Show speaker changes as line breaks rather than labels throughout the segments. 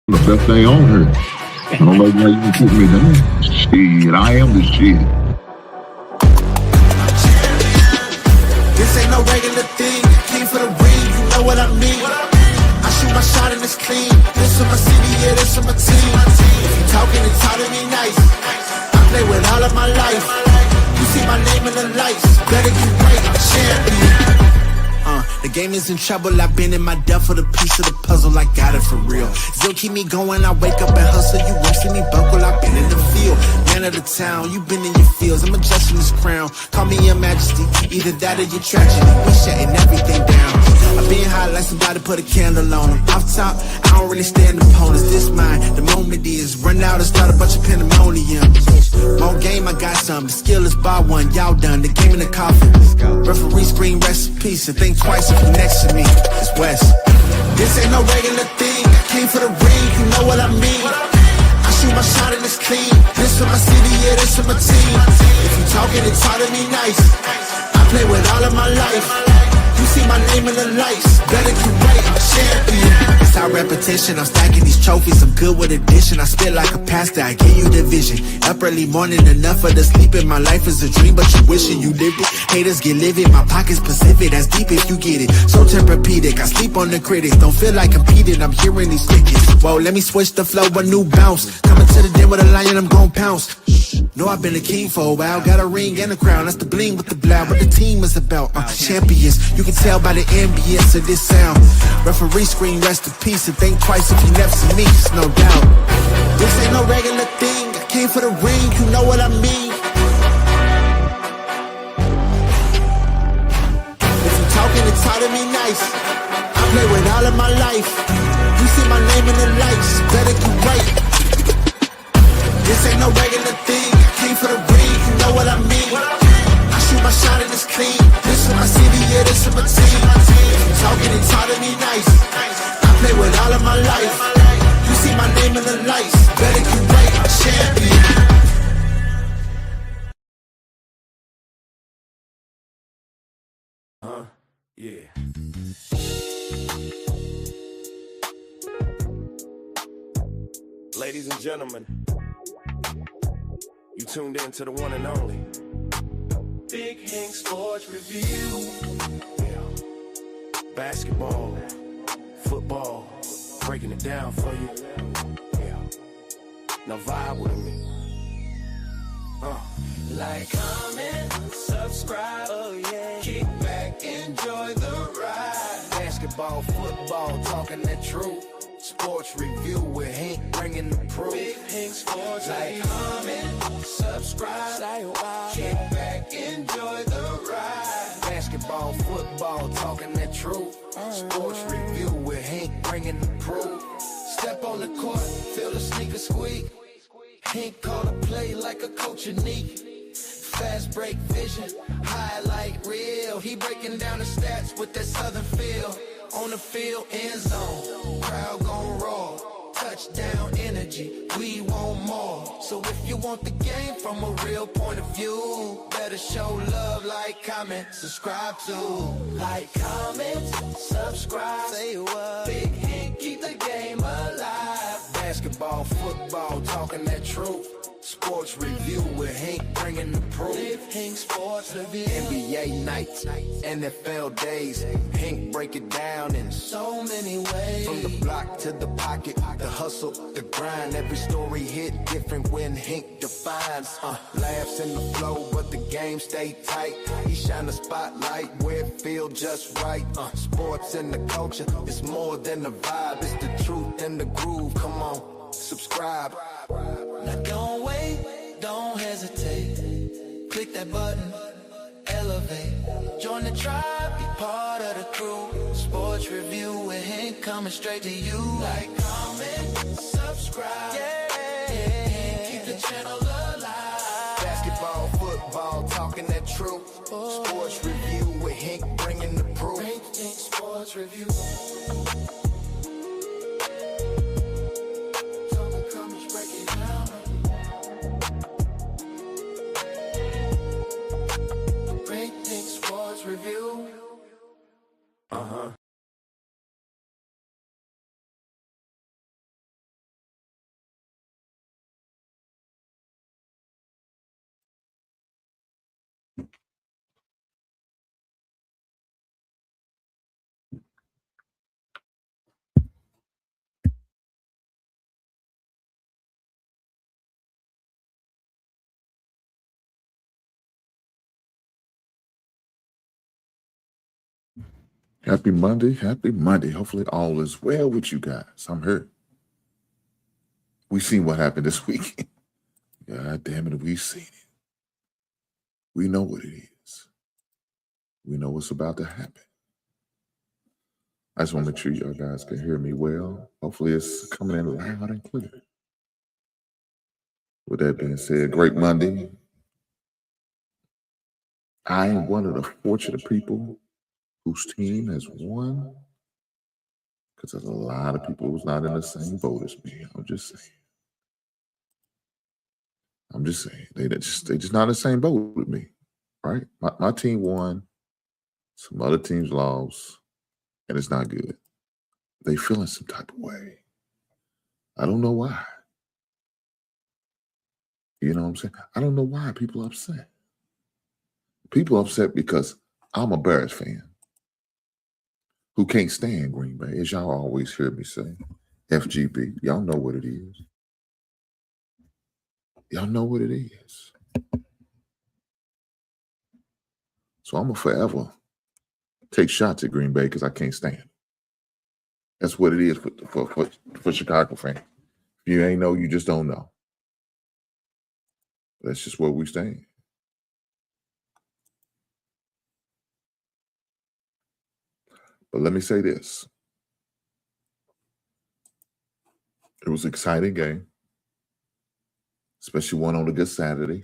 The best thing on her. I don't know why you can put me down. Shit, I am the shit.
This ain't no regular thing. Came for the ring, you know what I mean. I shoot my shot and it's clean. This is my city, yeah, this is my team. If you talking, it's how to be nice. I play with all of my life. You see my name in the lights. Better get right, I'm champion. The game is in trouble, I've been in my depth for the piece of the puzzle, I got it for real. Still keep me going, I wake up and hustle, you won't see me buckle, I've been in the field. Man of the town, you been in your fields, I'm adjusting this crown. Call me your majesty, either that or your tragedy, we shutting everything down. I've been hot like somebody put a candle on them. Off top, I don't really stand opponents, this mine, the moment is. Run out and start a bunch of pandemonium. More game, I got some, the skill is bar one, y'all done, the game in the coffin. Referee scream rest in peace and think twice if you next to me. It's West. This ain't no regular thing. I came for the ring, you know what I mean. I shoot my shot and it's clean. This for my city, yeah, this for my team. If you talking, it's hard to be nice. I play with all of my life. You see my name in the lights. Better get right, I'm champion. It's our repetition, I'm stacking these trophies. I'm good with addition, I spit like a pastor, I give you the vision. Up early morning, enough for the sleeping. My life is a dream, but you wishing you lived it. Haters get livid, my pocket's Pacific. That's deep if you get it, so Tempur-Pedic. I sleep on the critics, don't feel like competing. I'm hearing these tickets. Whoa, let me switch the flow, a new bounce. Coming to the den with a lion, I'm gon' pounce. Know I've been a king for a while. Got a ring and a crown, that's the bling with the blow. What the team is about, champions. You can tell by the ambience of this sound. Referee scream rest in peace and think twice if you never see me, it's no doubt. This ain't no regular thing. I came for the ring, you know what I mean. If you talking, it's hard to be nice. I play with all of my life. You see my name in the lights. Better get right. This ain't no regular thing. I came for the ring, you know what I mean. I shoot my shot and it's clean. This is my city, yeah, this is my team. If you talking, it's hard to be nice. I play with all of my life. You see my name in the lights. Better get right, I'm champion.
Yeah. Ladies and gentlemen, you tuned in to the one and only Big Hank Sports Review. Yeah. Basketball, football, breaking it down for you. Yeah. Now vibe with me. Like, comment, subscribe, oh yeah. Kick back, enjoy the ride. Basketball, football, talking the truth. Sports review with Hank bringing the proof. Big Hank Sports. Like, comment, subscribe, say wow. Kick back, enjoy the ride. Basketball, football, talking the truth. Sports review with Hank bringing the proof. Step on the court, feel the sneaker squeak. Hank call a play like a coach unique. Fast break vision, highlight reel. He breaking down the stats with that southern feel. On the field, end zone, crowd gon' roar. Touchdown energy, we want more. So if you want the game from a real point of view, better show love, like, comment, subscribe to. Like, comment, subscribe, say what. Big Hank, keep the game alive. Basketball, football, talking that truth. Sports review with Hank bringing the proof. Big Hank Sports Review. NBA nights, NFL days. Hank break it down in so many ways. From the block to the pocket, the hustle, the grind. Every story hit different when Hank defines. Laughs in the flow, but the game stay tight. He shine the spotlight where it feel just right. Sports and the culture, it's more than a vibe. It's the truth and the groove. Come on, subscribe. Now don't wait, don't hesitate. Click that button, elevate. Join the tribe, be part of the crew. Sports review with Hank coming straight to you. Like, comment, subscribe. Yeah. Keep the channel alive. Basketball, football, talking that truth. Sports review with Hank bringing the proof. Hank Sports Review. Review.
Happy Monday. Happy Monday. Hopefully all is well with you guys. I'm here. We seen what happened this week. God damn it, we seen it. We know what it is. We know what's about to happen. I just want to make sure y'all guys can hear me well. Hopefully it's coming in loud and clear. With that being said, great Monday. I am one of the fortunate people whose team has won, because there's a lot of people who's not in the same boat as me. I'm just saying. They just not in the same boat with me, right? My team won, some other teams lost, and it's not good. They feeling some type of way. I don't know why. You know what I'm saying? I don't know why people are upset. People are upset because I'm a Bears fan who can't stand Green Bay, as y'all always hear me say. FGB, y'all know what it is. Y'all know what it is. So I'm going to forever take shots at Green Bay because I can't stand it. That's what it is for Chicago fans. If you ain't know, you just don't know. That's just where we stand. But let me say this. It was an exciting game, especially one on a good Saturday.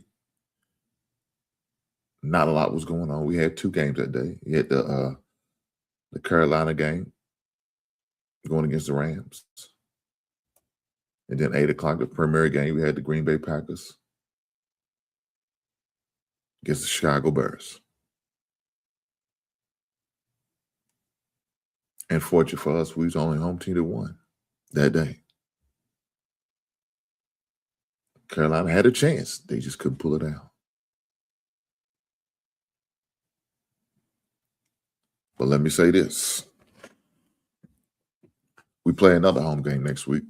Not a lot was going on. We had two games that day. You had the Carolina game going against the Rams. And then 8 o'clock, the premier game, we had the Green Bay Packers against the Chicago Bears. And fortunate for us, we was the only home team that won that day. Carolina had a chance. They just couldn't pull it out. But let me say this. We play another home game next week.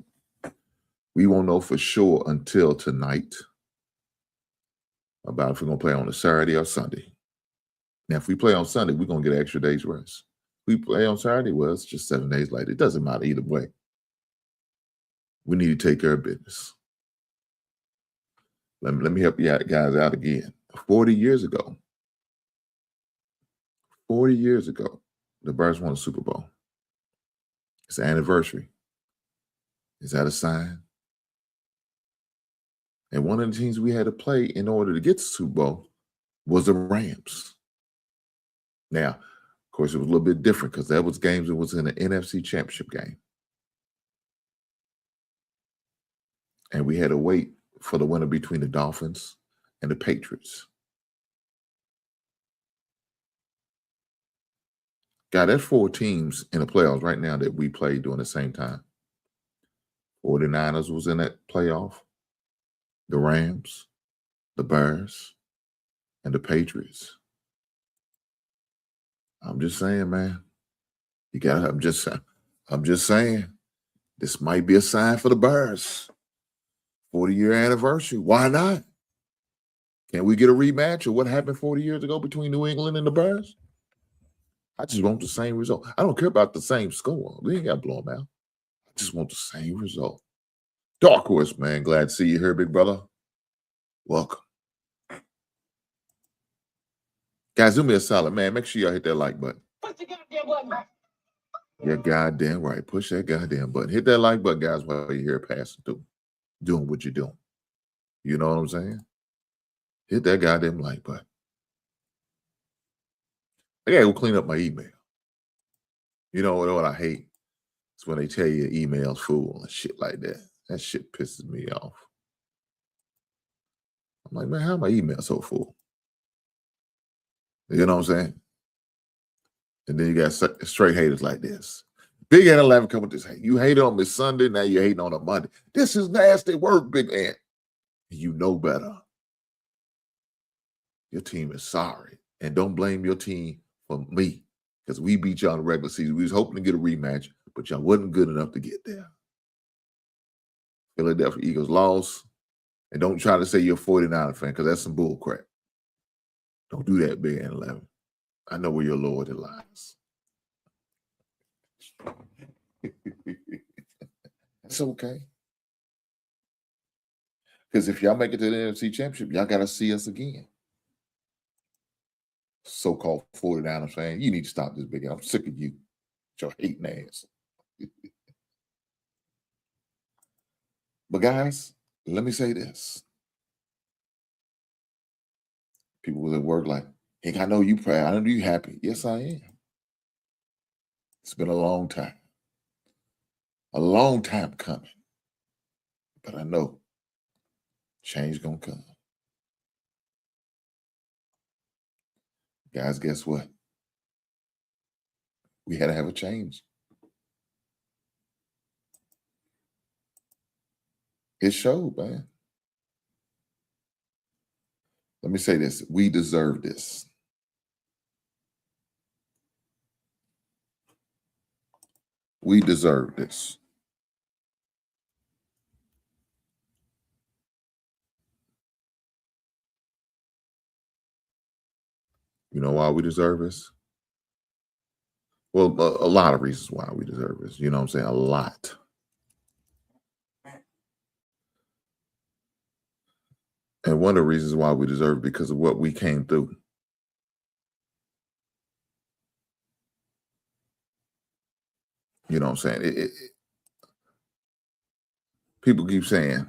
We won't know for sure until tonight about if we're going to play on a Saturday or Sunday. Now, if we play on Sunday, we're going to get an extra day's rest. We play on Saturday, well, it's just 7 days later. It doesn't matter either way. We need to take care of business. Let me help you guys out again. 40 years ago, the Bears won a Super Bowl. It's the anniversary. Is that a sign? And one of the teams we had to play in order to get to the Super Bowl was the Rams. Now, of course, it was a little bit different because that was games that was in an NFC Championship game. And we had to wait for the winner between the Dolphins and the Patriots. God, there's 4 teams in the playoffs right now that we played during the same time. 49ers was in that playoff. The Rams, the Bears, and the Patriots. I'm just saying, man. I'm just saying. This might be a sign for the Bears. 40-year anniversary. Why not? Can we get a rematch of what happened 40 years ago between New England and the Bears? I just want the same result. I don't care about the same score. We ain't got to blow them out. I just want the same result. Dark Horse, man. Glad to see you here, big brother. Welcome. Guys, do me a solid, man. Make sure y'all hit that like button.
Push the goddamn button.
You're goddamn right. Push that goddamn button. Hit that like button, guys, while you're here passing through. Doing what you're doing. You know what I'm saying? Hit that goddamn like button. I gotta go clean up my email. You know what I hate? It's when they tell you your email's full and shit like that. That shit pisses me off. I'm like, man, how my email so full? You know what I'm saying? And then you got straight haters like this. Big Ant 11 come with this hate. You hated on me Sunday, now you're hating on a Monday. This is nasty work, Big Ant. You know better. Your team is sorry. And don't blame your team for me. Because we beat y'all in the regular season. We was hoping to get a rematch, but y'all wasn't good enough to get there. Philadelphia Eagles lost. And don't try to say you're a 49er fan, because that's some bull crap. Don't do that, Big Ant 11. I know where your loyalty lies. It's okay. Because if y'all make it to the NFC Championship, y'all got to see us again. So-called 49ers fan, you need to stop this big. I'm sick of you. Your hating ass. But guys, let me say this. People was at work like, hey, I know you proud. I know you happy. Yes, I am. It's been a long time. A long time coming. But I know change gonna come. Guys, guess what? We had to have a change. It showed, man. Let me say this. We deserve this. We deserve this. You know why we deserve this? Well, a lot of reasons why we deserve this. You know what I'm saying? A lot. And one of the reasons why we deserve it because of what we came through. You know what I'm saying? People keep saying,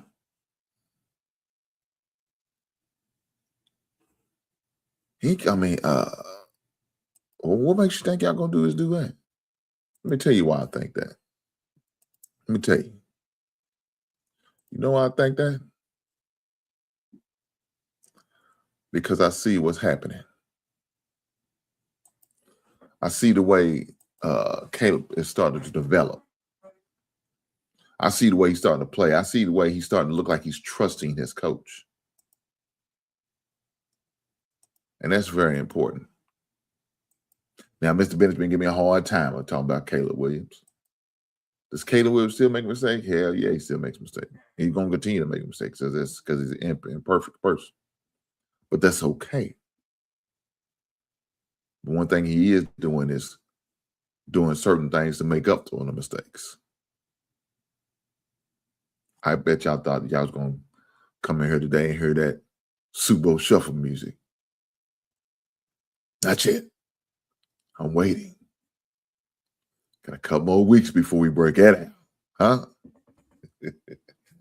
what makes you think y'all gonna do that? Let me tell you why I think that. Let me tell you. You know why I think that? Because I see what's happening. I see the way Caleb is starting to develop. I see the way he's starting to play. I see the way he's starting to look like he's trusting his coach. And that's very important. Now, Mr. Bennett's been giving me a hard time talking about Caleb Williams. Does Caleb Williams still make mistakes? Hell yeah, he still makes mistakes. He's going to continue to make mistakes because he's an imperfect person. But that's okay. But one thing he is doing is doing certain things to make up for the mistakes. I bet y'all thought y'all was going to come in here today and hear that Super Bowl shuffle music. Not yet. I'm waiting. Got a couple more weeks before we break that out. Huh?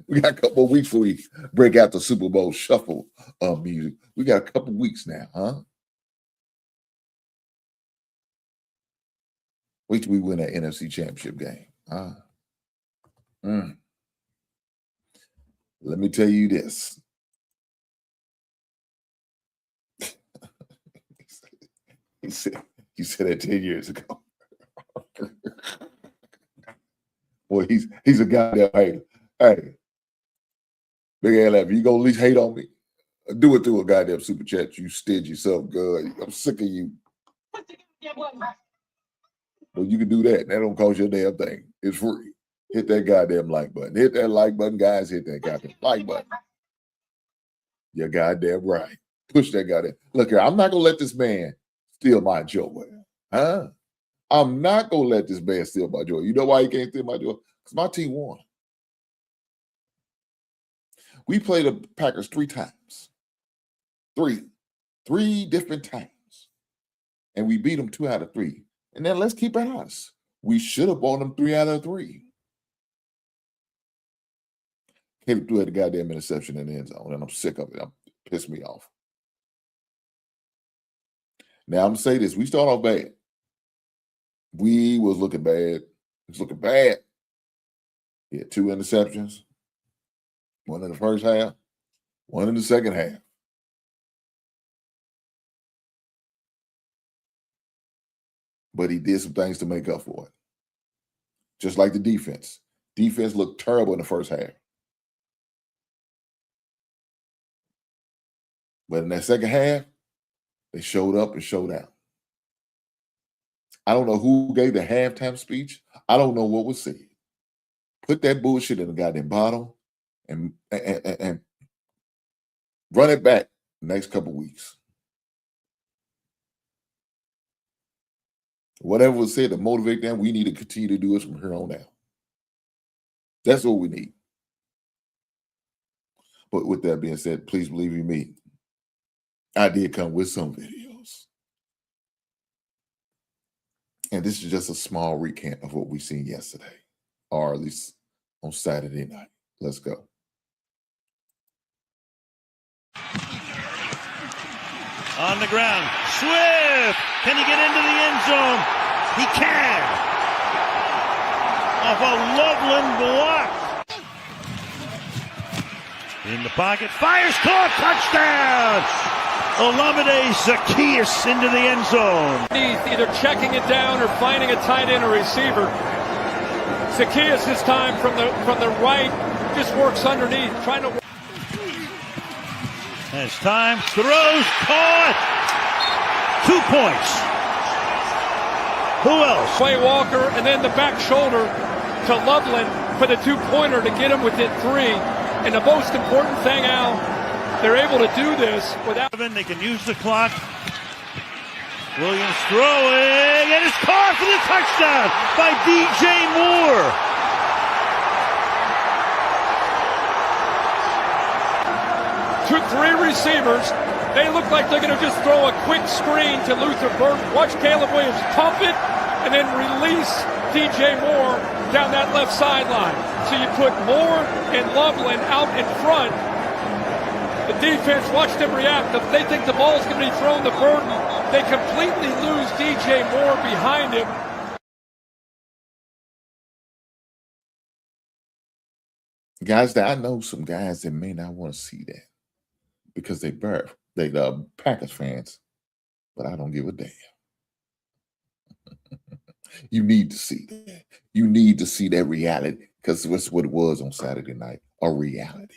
We got a couple more weeks before we break out the Super Bowl shuffle music. We got a couple weeks now, huh? Wait till we win that NFC Championship game. Huh? Let me tell you this. He said that 10 years ago. Boy, he's a goddamn hater. Hey, Big Al, if you gonna at least hate on me, do it through a goddamn super chat. You stingy yourself, good. I'm sick of you. Well, you can do that. That don't cost you a damn thing. It's free. Hit that goddamn like button. Hit that like button, guys. Hit that goddamn like button. You're goddamn right. Push that goddamn. Look here, I'm not gonna let this man steal my joy. Huh? I'm not gonna let this man steal my joy. You know why he can't steal my joy? Because my team won. We played the Packers 3 times. Three different times. And we beat them 2 out of 3. And then let's keep it honest. We should have won them 3 out of 3. Caleb threw at the goddamn interception in the end zone, and I'm sick of it. It pissed me off. Now, I'm going to say this. We started off bad. We was looking bad. It was looking bad. He had 2 interceptions. 1 in the first half, 1 in the second half. But he did some things to make up for it. Just like the defense. Defense looked terrible in the first half. But in that second half, they showed up and showed out. I don't know who gave the halftime speech. I don't know what was said. Put that bullshit in the goddamn bottle and run it back the next couple weeks. Whatever was said to motivate them, we need to continue to do it from here on out. That's what we need. But with that being said, please believe you me, I did come with some videos. And this is just a small recap of what we seen yesterday, or at least on Saturday night. Let's go.
On the ground, Swift! Can he get into the end zone? He can! Off a Loveland block. In the pocket, fires, caught, touchdown! Olamide Zacchaeus into the end zone.
He's either checking it down or finding a tight end or receiver. Zacchaeus this time from the right just works underneath, trying to.
As time throws, caught. 2 points. Who else?
Play Walker and then the back shoulder to Loveland for the 2-pointer to get him within 3. And the most important thing, Al, they're able to do this without.
They can use the clock. Williams throwing, and it's caught for the touchdown by DJ Moore.
Took 3 receivers. They look like they're going to just throw a quick screen to Luther Burton. Watch Caleb Williams pump it and then release DJ Moore down that left sideline. So you put Moore and Loveland out in front. The defense, watch them react. If they think the ball's going to be thrown to Burton, they completely lose DJ Moore behind him.
Guys, I know some guys that may not want to see that because they Packers fans, but I don't give a damn. You need to see that. You need to see that reality because that's what it was on Saturday night, a reality.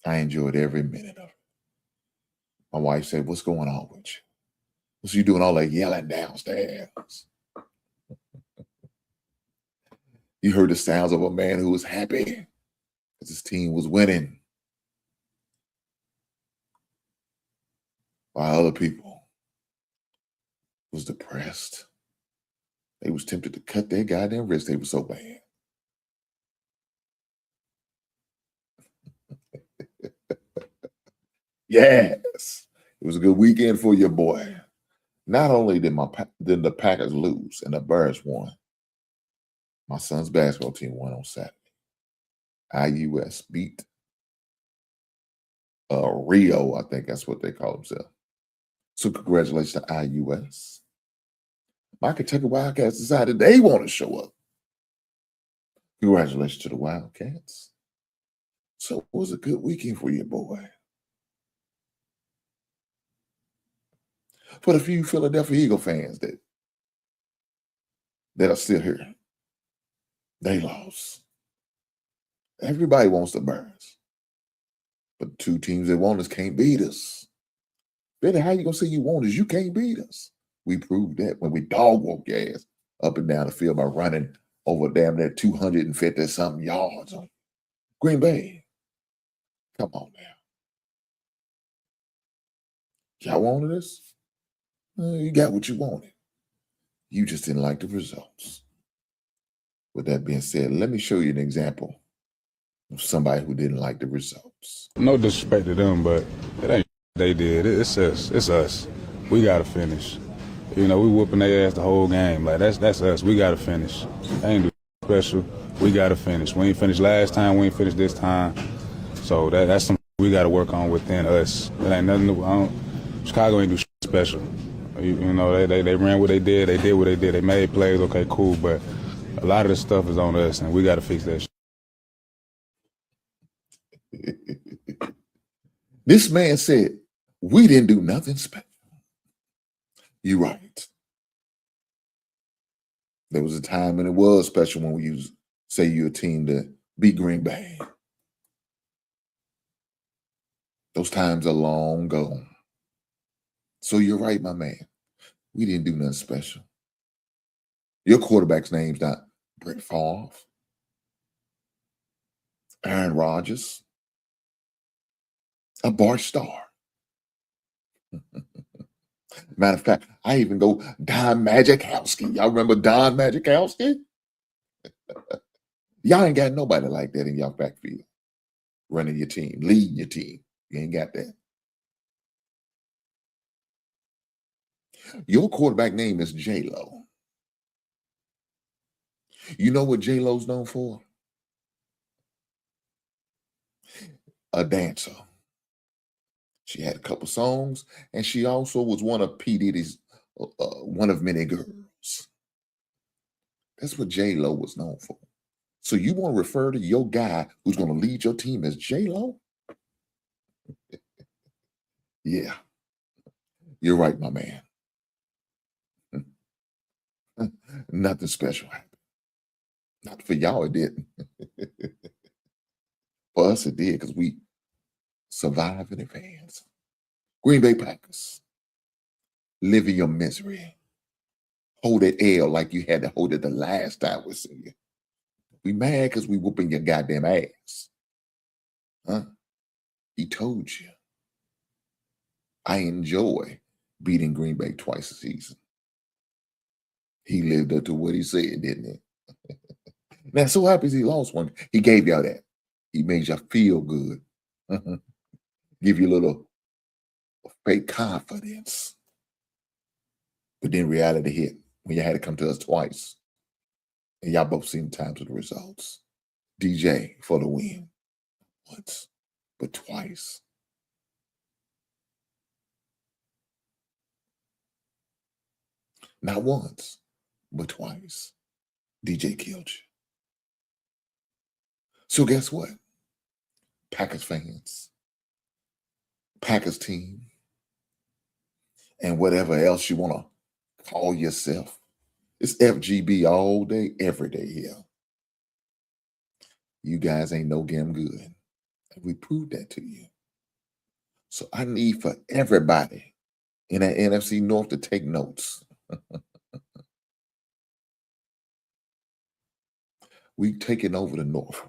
I enjoyed every minute of it. My wife said, "What's going on with you? What's you doing all that yelling downstairs?" You heard the sounds of a man who was happy because his team was winning, while other people was depressed. They was tempted to cut their goddamn wrist. They were so bad. Yes, it was a good weekend for your boy. Not only did the Packers lose and the Bears won, my son's basketball team won on Saturday. IUS beat Rio, I think that's what they call themselves. So congratulations to IUS. My Kentucky Wildcats decided they want to show up. Congratulations to the Wildcats. So it was a good weekend for your boy. For the few Philadelphia Eagle fans that are still here, they lost. Everybody wants the Bears. But the 2 teams that want us can't beat us. Betty, how you going to say you want us? You can't beat us. We proved that when we dog walk your ass up and down the field by running over damn near 250-something yards on Green Bay. Come on now. Y'all wanted us? You got what you wanted. You just didn't like the results. With that being said, let me show you an example of somebody who didn't like the results.
No disrespect to them, but it ain't they did. It's us. It's us. We got to finish. You know, we whooping their ass the whole game. Like, that's us. We got to finish. They ain't do special. We got to finish. We ain't finished last time. We ain't finished this time. So that's something we got to work on within us. It ain't nothing new. Chicago ain't do special. You know, they ran what they did. They did what they did. They made plays. Okay, cool. But a lot of this stuff is on us, and we got to fix that shit.
This man said, we didn't do nothing special. You're right. There was a time when it was special when we say you're a team to beat Green Bay. Those times are long gone. So you're right, my man. We didn't do nothing special. Your quarterback's name's not Brett Favre, Aaron Rodgers, a Bart Starr. Matter of fact, I even go Don Majikowski. Y'all remember Don Majikowski? Y'all ain't got nobody like that in y'all backfield, running your team, leading your team. You ain't got that. Your quarterback name is J-Lo. You know what J-Lo's known for? A dancer. She had a couple songs, and she also was one of P. Diddy's, one of many girls. That's what J-Lo was known for. So you want to refer to your guy who's going to lead your team as J-Lo? Yeah, you're right, my man. Nothing special happened. Not for y'all, it didn't. For us, it did, because we survived in advance. Green Bay Packers, live in your misery. Hold that L like you had to hold it the last time we see you. We mad because we whooping your goddamn ass. Huh? He told you. I enjoy beating Green Bay twice a season. He lived up to what he said, didn't he? Now, so happy he lost one. He gave y'all that. He made y'all feel good. Give you a little fake confidence. But then reality hit when you had to come to us twice. And y'all both seen the times of the results. DJ for the win. Once, but twice. Not once, but twice. DJ killed you. So guess what? Packers fans, Packers team, and whatever else you want to call yourself. It's FGB all day, every day here. You guys ain't no damn good. And we proved that to you. So I need for everybody in that NFC North to take notes. We taking over the North,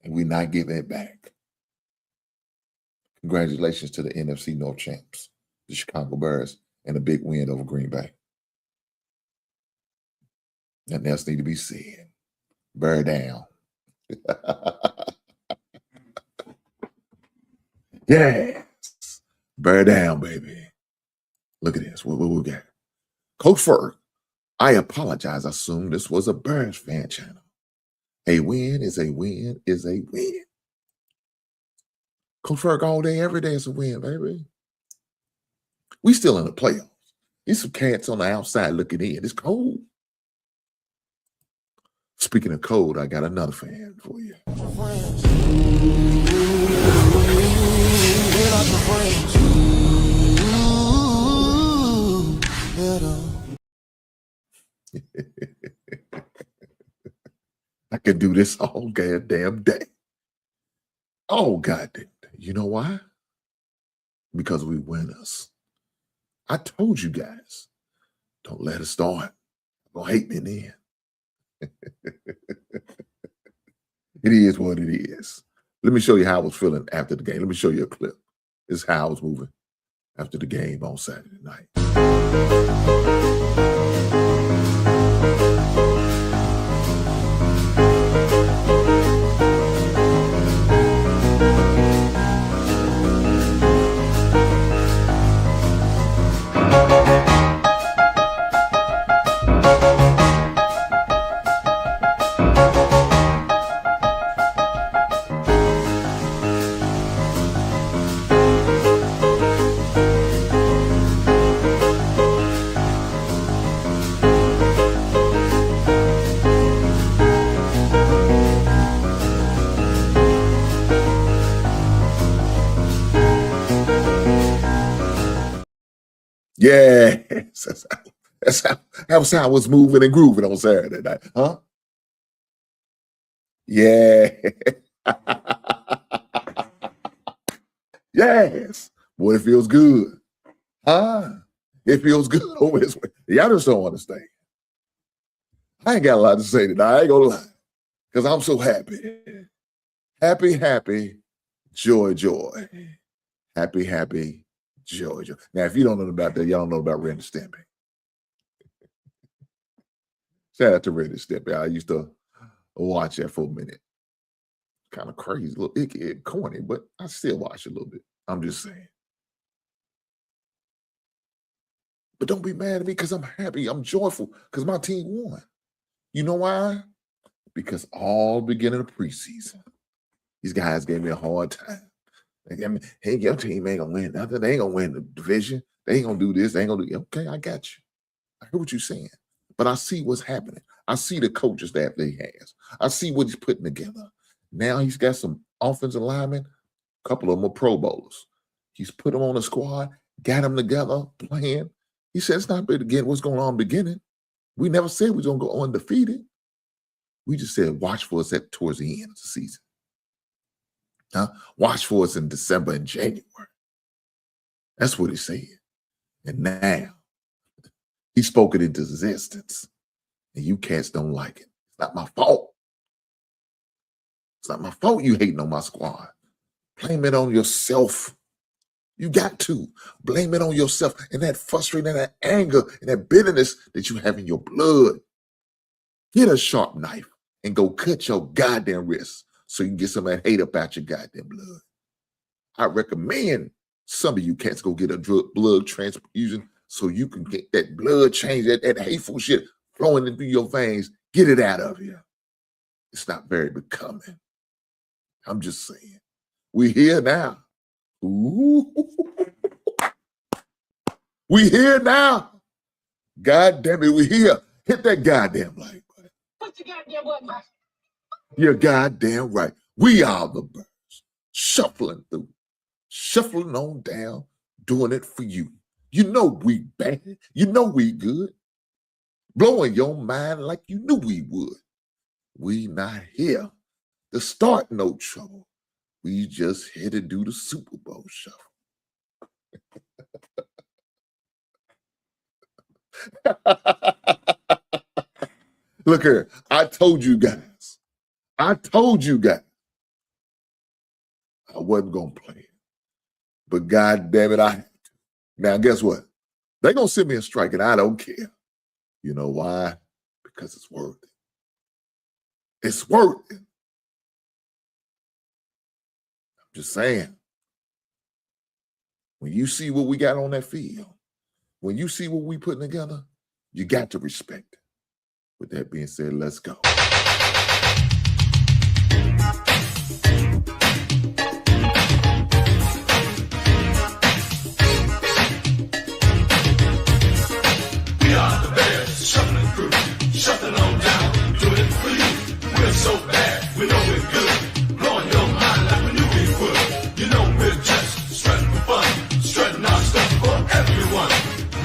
and we're not giving it back. Congratulations to the NFC North champs, the Chicago Bears, and a big win over Green Bay. Nothing else need to be said. Bear down. Yes. Bear down, baby. Look at this. What we got? Coach Ferg, I apologize. I assume this was a Bears fan channel. A win is a win is a win. Coach Ferg all day, every day is a win, baby. We still in the playoffs. There's some cats on the outside looking in. It's cold. Speaking of cold, I got another fan for you. I could do this all goddamn day. Oh, goddamn day. You know why? Because we winners. I told you guys, don't let it start. Don't hate me then. It is what it is. Let me show you how I was feeling after the game. Let me show you a clip. This is how I was moving after the game on Saturday night. Yes, that was how I was moving and grooving on Saturday night, huh? Yeah. Yes. Boy, it feels good. Huh? It feels good over this way. Y'all just don't understand. I ain't got a lot to say today. I ain't gonna lie. Because I'm so happy. Happy, happy, joy, joy. Happy, happy, Georgia. Now, if you don't know about that, y'all don't know about Randy Stimpy. Shout out to Randy Stimpy. I used to watch that for a minute. Kind of crazy, a little icky, corny, but I still watch it a little bit. I'm just saying. But don't be mad at me because I'm happy. I'm joyful because my team won. You know why? Because all beginning of preseason, these guys gave me a hard time. They gave me, hey, your team ain't gonna win nothing. They ain't gonna win the division. They ain't gonna do this. They ain't gonna do. Okay, I got you. I hear what you're saying. But I see what's happening. I see the coaching staff that he has. I see what he's putting together. Now he's got some offensive linemen. A couple of them are Pro Bowlers. He's put them on a squad, got them together, playing. He said it's not again what's going on in the beginning. We never said we was going to go undefeated. We just said watch for us towards the end of the season. Watch for us in December and January. That's what he said. And now he spoke it into existence. And you cats don't like it. It's not my fault. It's not my fault you hating on my squad. Blame it on yourself. You got to blame it on yourself and that frustration and that anger and that bitterness that you have in your blood. Get a sharp knife and go cut your goddamn wrist so you can get some of that hate up out your goddamn blood. I recommend some of you cats go get a blood transfusion so you can get that blood change, that hateful shit flowing into your veins. Get it out of you. It's not very becoming. I'm just saying. We're here now. Ooh. We here now. God damn it, we here. Hit that goddamn like button.
Put your goddamn button back.
You're goddamn right. We are the birds. Shuffling through. Shuffling on down. Doing it for you. You know we bad. You know we good. Blowing your mind like you knew we would. We not here to start no trouble. We just here to do the Super Bowl shuffle. Look here. I told you guys. I wasn't going to play it. But God damn it, I had to. Now, guess what? They're going to send me a strike, and I don't care. You know why? Because it's worth it. It's worth it. I'm just saying. When you see what we got on that field, when you see what we putting together, you got to respect it. With that being said, let's go.
Shuffling crew, shuffling on down, doing it for you. We're so bad, we know we're good. Blowing your mind like we knew we would. You know we're just strutting for fun, strutting our stuff for everyone.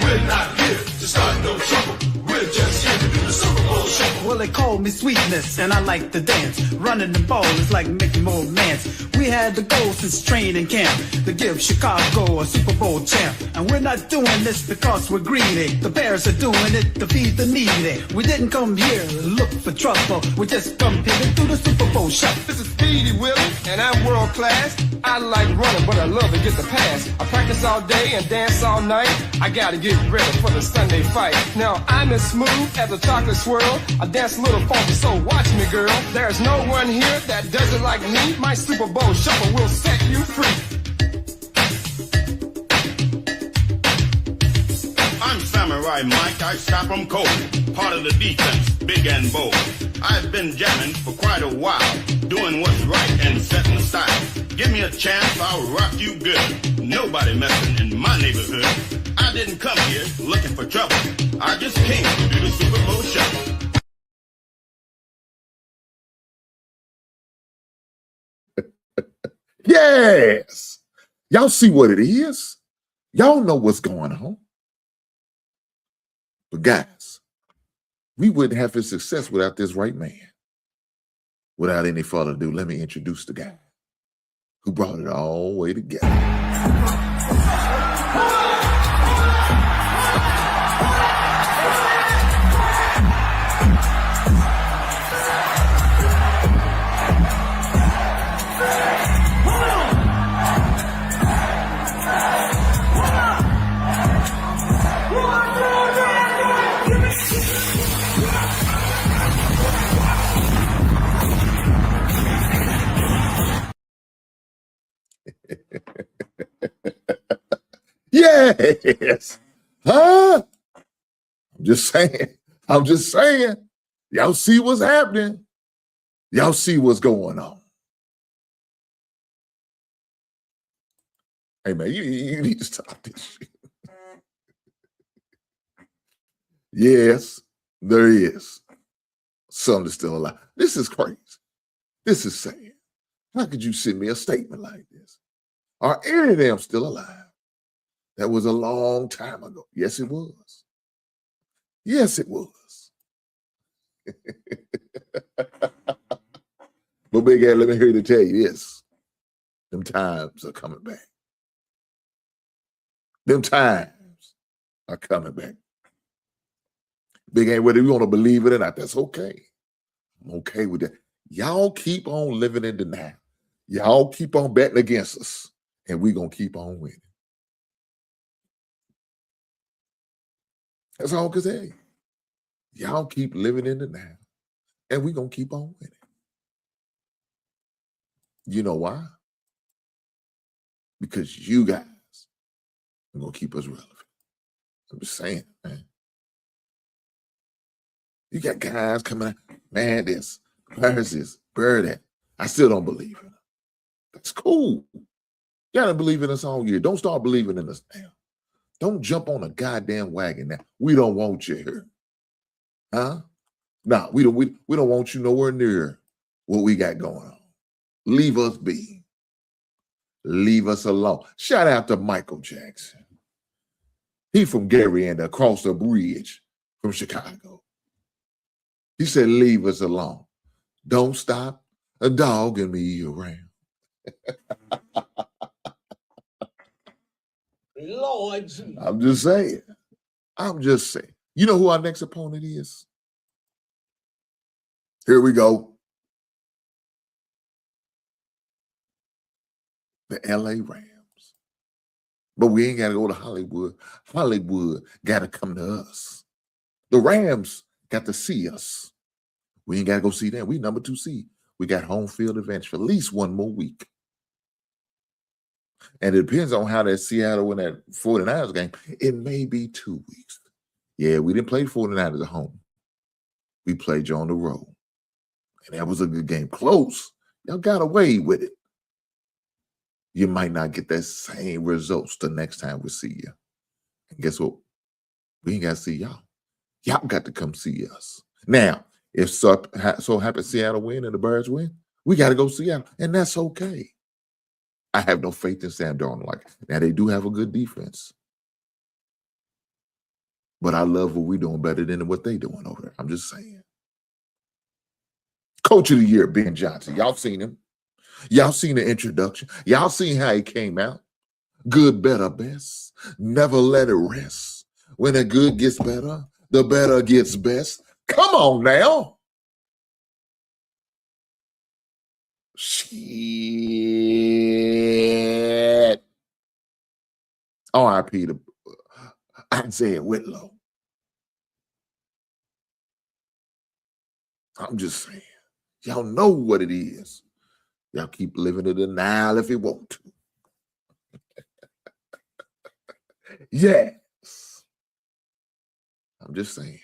We're not here to start no trouble. We're just here to do the Super Bowl shuffle.
Well, they call me Sweetness, and I like to dance. Running the ball is like making more mans. We had the goal since training camp to give Chicago a Super Bowl champ. And we're not doing this because we're greedy. The Bears are doing it to feed the needy. We didn't come here to look for trouble. We just come here to do the Super Bowl shuffle.
This is Speedy Willie, and I'm world class. I like running, but I love to get the pass. I practice all day and dance all night. I gotta get ready for the Sunday fight. Now, I'm as smooth as a chocolate swirl. I dance a little funky, so watch me, girl. There's no one here that does it like me. My Super Bowl shuffle will set you free.
I'm Samurai Mike, I stop 'em cold. Part of the defense, big and bold. I've been jamming for quite a while, doing what's right and setting the style. Give me a chance, I'll rock you good. Nobody messing in my neighborhood. I didn't come here looking for trouble. I just came to do the Super Bowl shuffle.
Yes. Y'all see what it is. Y'all know what's going on. But guys, we wouldn't have his success without this right man. Without any further ado, let me introduce the guy who brought it all the way together. Yes. Huh? I'm just saying. I'm just saying. Y'all see what's happening. Y'all see what's going on. Hey, man, you need to stop this shit. Yes, there is. Something still alive. This is crazy. This is sad. How could you send me a statement like this? Are any of them still alive? That was a long time ago. Yes, it was. Yes, it was. But Big Ed, let me hear you tell you this. Them times are coming back. Them times are coming back. Big Ed, whether you want to believe it or not, that's okay. I'm okay with that. Y'all keep on living in denial. Y'all keep on betting against us, and we're going to keep on winning. That's all I can say. Y'all keep living in denial, and we're going to keep on winning. You know why? Because you guys are going to keep us relevant. I'm just saying, man. You got guys coming out, man, this, where's this, where that? I still don't believe in it. That's cool. You gotta believe in us all year. Don't start believing in us now. Don't jump on a goddamn wagon now. We don't want you here. Huh? No, we don't want you nowhere near what we got going on. Leave us be. Leave us alone. Shout out to Michael Jackson. He from Gary and across the bridge from Chicago. He said, leave us alone. Don't stop dogging me around.
Lord.
I'm just saying. I'm just saying. You know who our next opponent is? Here we go. The LA Rams. But we ain't got to go to Hollywood. Hollywood got to come to us. The Rams got to see us. We ain't got to go see them. We number 2 seed. We got home field advantage for at least one more week. And it depends on how that Seattle win that 49ers game. It may be 2 weeks. Yeah, we didn't play 49ers at home. We played you on the road. And that was a good game. Close. Y'all got away with it. You might not get that same results the next time we see you. And guess what? We ain't got to see y'all. Y'all got to come see us. Now, if so happens Seattle win and the Birds win, we got to go Seattle. And that's okay. I have no faith in Sam Darnold. Like, now, they do have a good defense. But I love what we're doing better than what they doing over there. I'm just saying. Coach of the Year, Ben Johnson. Y'all seen him. Y'all seen the introduction. Y'all seen how he came out. Good, better, best. Never let it rest. When the good gets better, the better gets best. Come on now. Shit. R.I.P. to Isaiah Whitlow. I'm just saying. Y'all know what it is. Y'all keep living in denial if you want to. Yes. I'm just saying.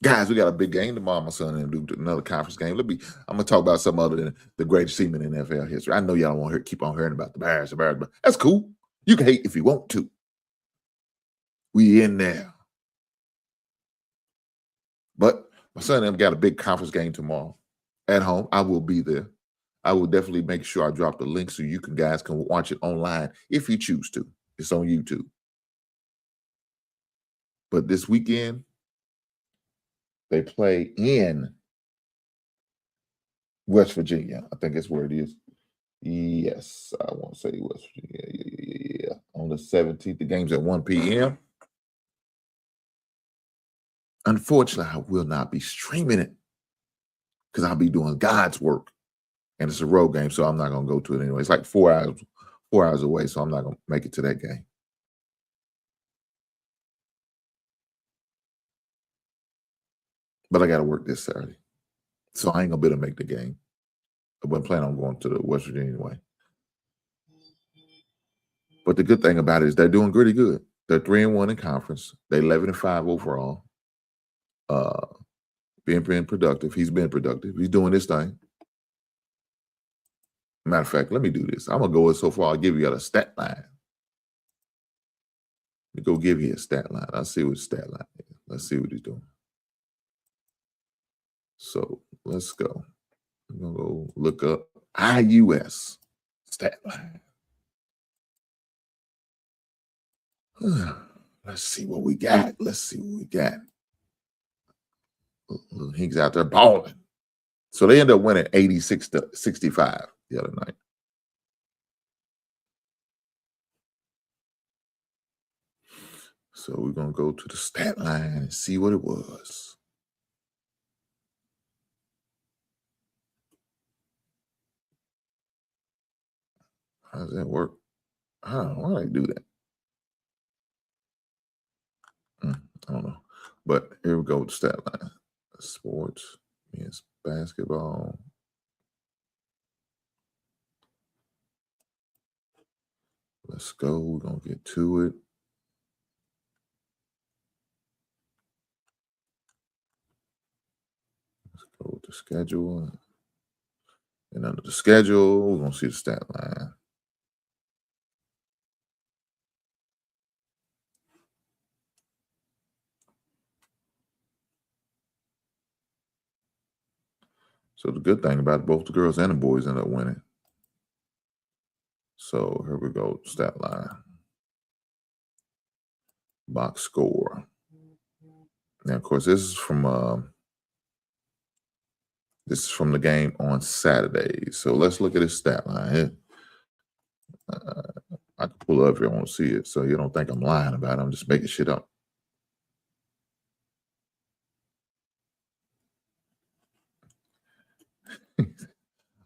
Guys, we got a big game tomorrow. My son and do another conference game. I'm gonna talk about something other than the greatest team in NFL history. I know y'all want to keep on hearing about the Bears, but that's cool. You can hate if you want to. We in there. But my son and them got a big conference game tomorrow at home. I will be there. I will definitely make sure I drop the link so you guys can watch it online if you choose to. It's on YouTube. But this weekend, they play in West Virginia. I think that's where it is. Yes, I want to say West Virginia. Yeah. On the 17th, the game's at 1 p.m. Unfortunately, I will not be streaming it because I'll be doing God's work. And it's a road game, so I'm not going to go to it anyway. It's like 4 hours away, so I'm not going to make it to that game. But I got to work this Saturday. So I ain't going to be able to make the game. I wasn't planning on going to the West Virginia anyway. But the good thing about it is they're doing pretty good. They're 3-1 in conference. They're 11-5 overall. Being productive. He's been productive. He's doing this thing. Matter of fact, let me do this. I'm gonna go so far. I'll give you a stat line. Let me go give you a stat line. I'll see what his stat line is. Let's see what he's doing. So let's go. I'm gonna go look up IUS stat line. Let's see what we got. He's out there balling. So they end up winning 86-65 the other night. So we're going to go to the stat line and see what it was. How does that work? I don't know. Why do I do that? I don't know. But here we go with the stat line. Sports, men's basketball. Let's go. We're going to get to it. Let's go with the schedule. And under the schedule, we're going to see the stat line. So the good thing about it, both the girls and the boys end up winning. So here we go, stat line. Box score. Now, of course, this is from the game on Saturday. So let's look at this stat line here. I can pull it up if you want to see it, so you don't think I'm lying about it. I'm just making shit up.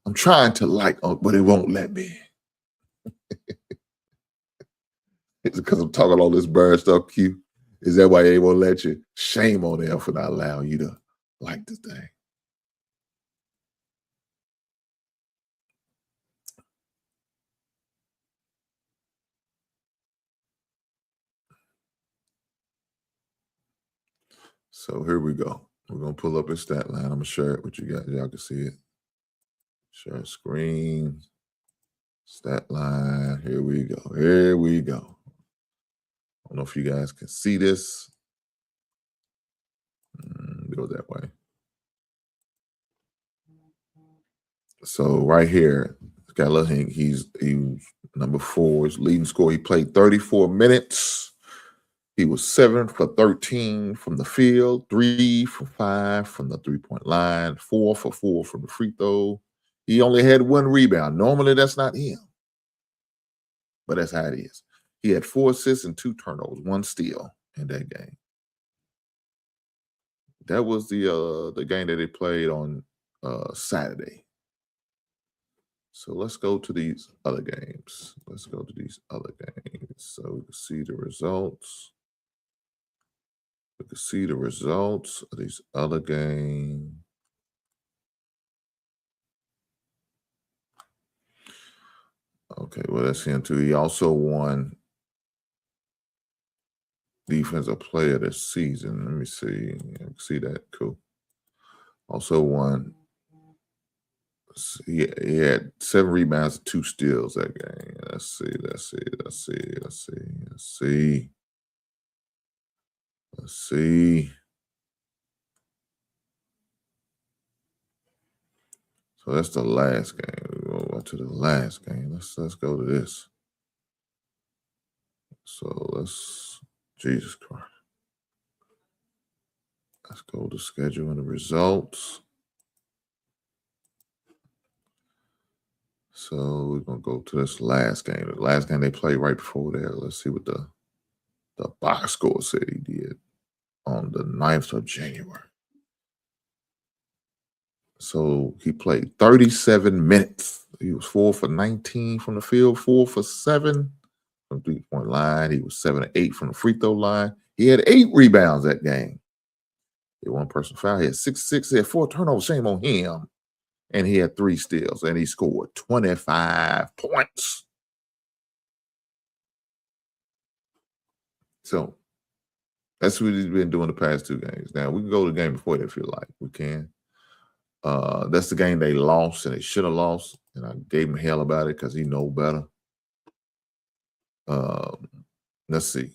I'm trying to but it won't let me. It's because I'm talking all this bird stuff, Q. Is that why they won't let you? Shame on them for not allowing you to like the thing. So here we go. We're going to pull up a stat line. I'm going to share it with you guys. Y'all can see it. Share screen. Stat line. Here we go. Here we go. I don't know if you guys can see this. Go that way. So right here, it's got a little hint. He's number 4. His leading scorer. He played 34 minutes. He was 7 for 13 from the field, 3 for 5 from the 3-point line, 4 for 4 from the free throw. He only had 1 rebound. Normally, that's not him, but that's how it is. He had 4 assists and 2 turnovers, 1 steal in that game. That was the game that they played on Saturday. So let's go to these other games. So we can see the results. We can see the results of these other games. Okay, well, that's him too. He also won Defensive Player this season. Let me see. See that? Cool. Also won. He had 7 rebounds and 2 steals that game. Let's see. So that's the last game. We go to the last game. Let's go to this. So Jesus Christ. Let's go to schedule and the results. So we're going to go to this last game. The last game they played right before there. Let's see what the box score said he did on the 9th of January. So he played 37 minutes. He was 4 for 19 from the field, 4 for 7 from 3-point line. He was 7 of 8 from the free throw line. He had 8 rebounds that game. He had 1 person foul. He had 6. He had 4 turnovers. Shame on him. And he had 3 steals. And he scored 25 points. So that's what he's been doing the past 2 games. Now, we can go to the game before that if you like. We can. That's the game they lost, and they should have lost. And I gave him hell about it because he know better. Let's see.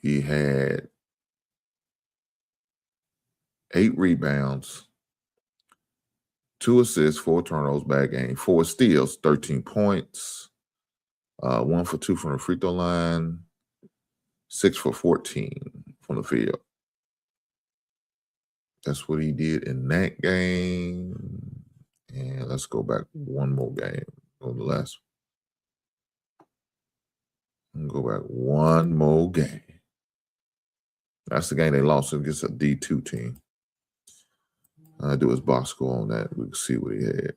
He had 8 rebounds, 2 assists, 4 turnovers, bad game, 4 steals, 13 points, 1 for 2 from the free throw line, 6 for 14 from the field. That's what he did in that game. And let's go back one more game on the last one. Go back one more game. That's the game they lost against a D2 team. I'll do his box score on that. We can see what he had.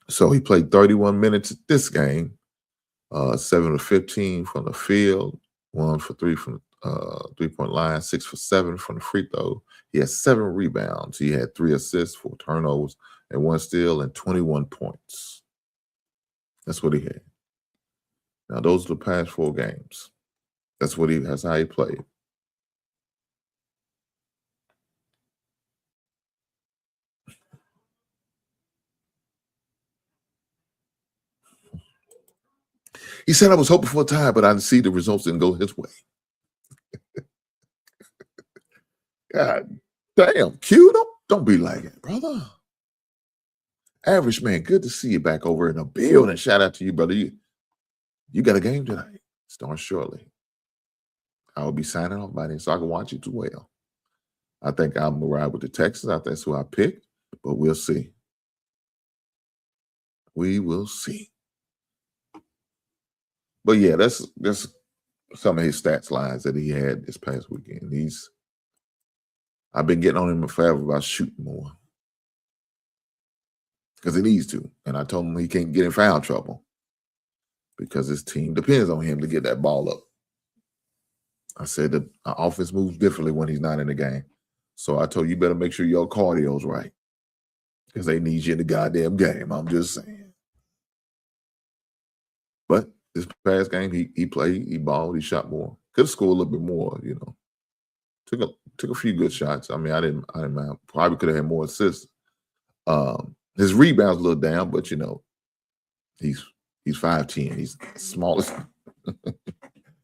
So he played 31 minutes at this game, 7 of 15 from the field, 1 for 3 from the 3-point line, 6 for 7 from the free throw. He had 7 rebounds. He had 3 assists, 4 turnovers, and 1 steal, and 21 points. That's what he had. Now, those are the past 4 games. That's how he played. He said, I was hoping for a tie, but I didn't see the results didn't go his way. God damn, Q, don't be like it, brother. Average man, good to see you back over in the building. Shout out to you, brother. You got a game tonight. Starts shortly. I will be signing off by then so I can watch it as well. I think I'm going to ride with the Texans. I think that's who I picked, but we'll see. We will see. But yeah, that's some of his stats lines that he had this past weekend. I've been getting on him forever about shooting more because he needs to. And I told him he can't get in foul trouble because his team depends on him to get that ball up. I said that our offense moves differently when he's not in the game. So I told you better make sure your cardio's right because they need you in the goddamn game. I'm just saying. But this past game, he played, he balled, he shot more. Could have scored a little bit more, you know. Took a few good shots. I mean, I didn't mind. Probably could have had more assists. His rebounds a little down, but you know, he's 5'10". He's the smallest.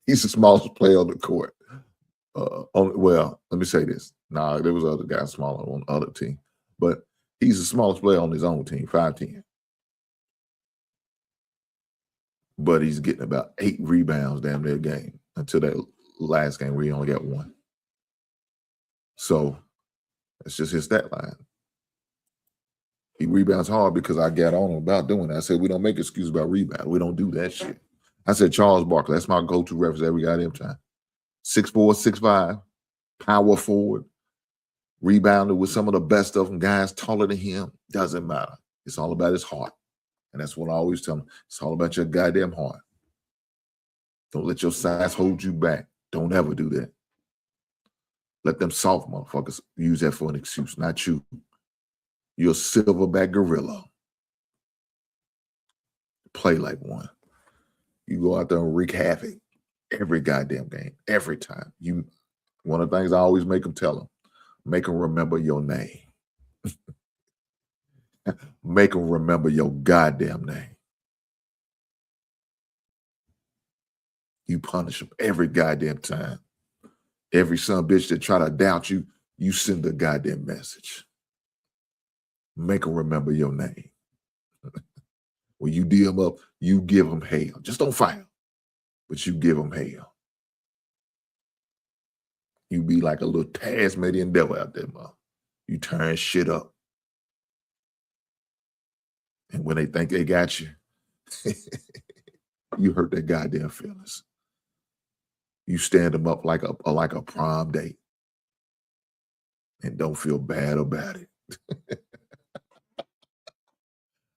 He's the smallest player on the court. Well, let me say this. Nah, there was other guys smaller on the other team, but he's the smallest player on his own team, 5'10". But he's getting about 8 rebounds damn near a game until that last game where he only got 1. So that's just his stat line. He rebounds hard because I got on him about doing that. I said, we don't make excuses about rebound. We don't do that shit. I said, Charles Barkley, that's my go-to reference every goddamn time. 6'4", 6'5", power forward, rebounded with some of the best of them, guys taller than him. Doesn't matter. It's all about his heart. And that's what I always tell him. It's all about your goddamn heart. Don't let your size hold you back. Don't ever do that. Let them soft motherfuckers use that for an excuse, not you. You're a silverback gorilla. Play like one. You go out there and wreak havoc every goddamn game, every time. One of the things I always make them tell them, make them remember your name. Make them remember your goddamn name. You punish them every goddamn time. Every son of a bitch that try to doubt you, you send a goddamn message. Make them remember your name. When you deal them up, you give them hell. Just don't fight them, but you give them hell. You be like a little Tasmanian devil out there, mom. You turn shit up. And when they think they got you, you hurt their goddamn feelings. You stand them up like a prom date and don't feel bad about it.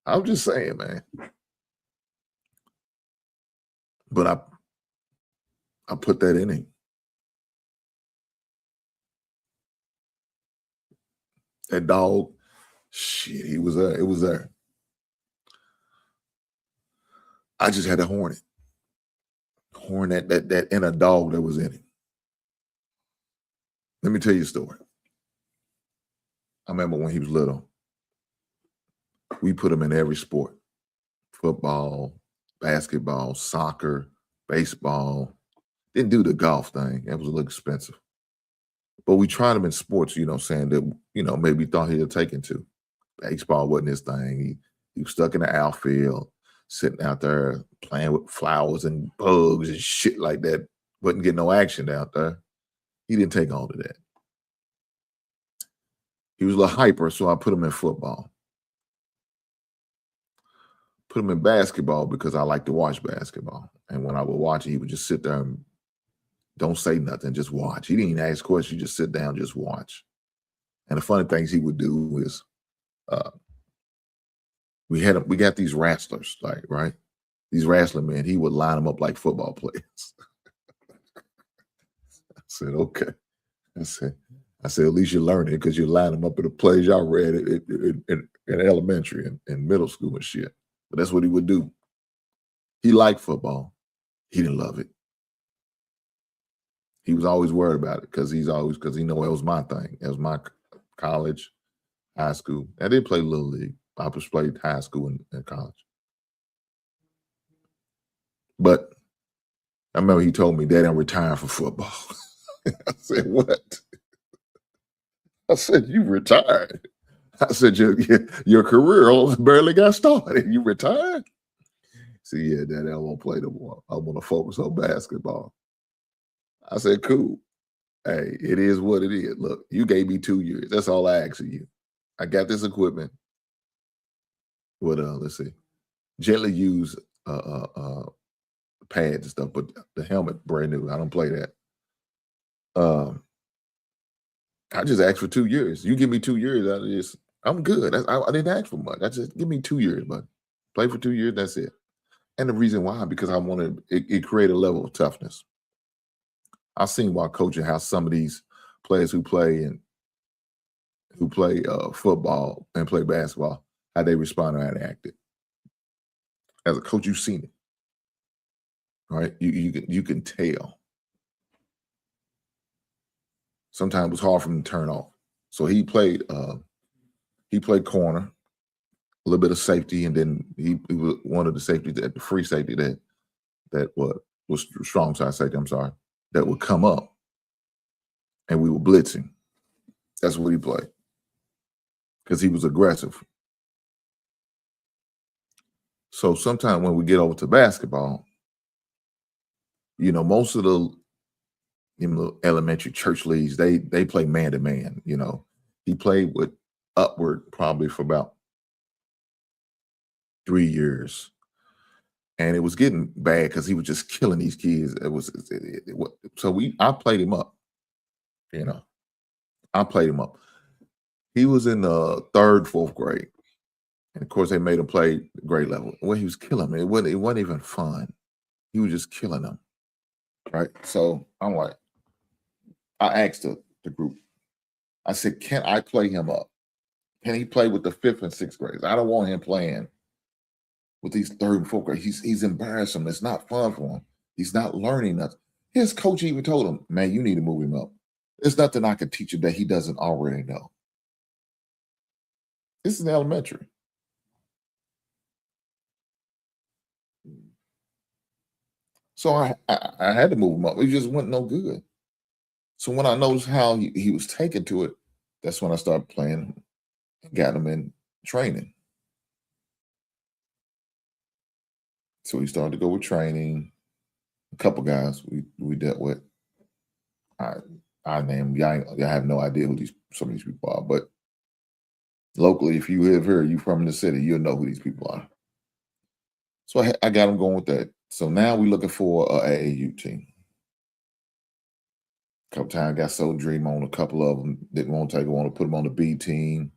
I'm just saying, man. But I put that in him. That dog, shit, he was there. It was there. I just had a hornet. Fournette, that inner dog that was in him. Let me tell you a story. I remember when he was little, we put him in every sport. Football, basketball, soccer, baseball. Didn't do the golf thing. That was a little expensive. But we tried him in sports, you know what I'm saying, that, you know, maybe thought he'd take into. Baseball wasn't his thing. He was stuck in the outfield, sitting out there playing with flowers and bugs and shit like that. Wasn't getting no action out there. He didn't take all of that. He was a little hyper, so I put him in football. Put him in basketball because I like to watch basketball. And when I would watch it, he would just sit there and don't say nothing, just watch. He didn't even ask questions, just sit down, just watch. And the funny things he would do is we got these wrestlers, like, right? These wrestling men, he would line them up like football players. I said, okay. I said, at least you're learning because you line them up in the plays y'all read in elementary and middle school and shit. But that's what he would do. He liked football. He didn't love it. He was always worried about it because he knew it was my thing. It was my college, high school. I did play Little League. I just played high school and college. But I remember he told me, Dad, I'm retiring from football. I said, what? I said, you retired? I said, your career barely got started. You retired? See, yeah, Daddy, I won't play no more. I want to focus on basketball. I said, cool. Hey, it is what it is. Look, you gave me 2 years. That's all I asked of you. I got this equipment. What let's see. Gently use pads and stuff, but the helmet brand new. I don't play that. I just asked for 2 years. You give me 2 years, I'm good. I didn't ask for much. I just give me 2 years, but play for 2 years, that's it. And the reason why, because I wanted it create a level of toughness. I've seen while coaching how some of these players who play football and play basketball, how they respond and how they acted. As a coach, you've seen it, right? You can tell. Sometimes it was hard for him to turn off. So he played corner, a little bit of safety, and then he was one of the safety, the free safety that was strong side safety. I'm sorry. That would come up, and we were blitzing. That's what he played because he was aggressive. So sometimes when we get over to basketball, you know, most of the elementary church leagues, they play man to man. You know, he played with upward probably for about 3 years. And it was getting bad because he was just killing these kids. I played him up. You know, I played him up. He was in the 3rd, 4th grade, and of course they made him play grade level. Well, he was killing me. It wasn't even fun. He was just killing them, right? So I'm like, I asked the group. I said, "Can I play him up? Can he play with the 5th and 6th grades? I don't want him playing with these 3rd and 4th grade. He's embarrassing. It's not fun for him. He's not learning nothing." His coach even told him, "Man, you need to move him up. There's nothing I can teach him that he doesn't already know." This is elementary. So I had to move him up. He just wasn't no good. So when I noticed how he was taken to it, that's when I started playing, got him in training. So he started to go with training. A couple guys we dealt with. I name y'all have no idea who some of these people are, but locally, if you live here, you from the city, you'll know who these people are. So I got him going with that. So now we're looking for an AAU team. A couple times got sold dream on a couple of them. Didn't want to take it, want to put them on the B team.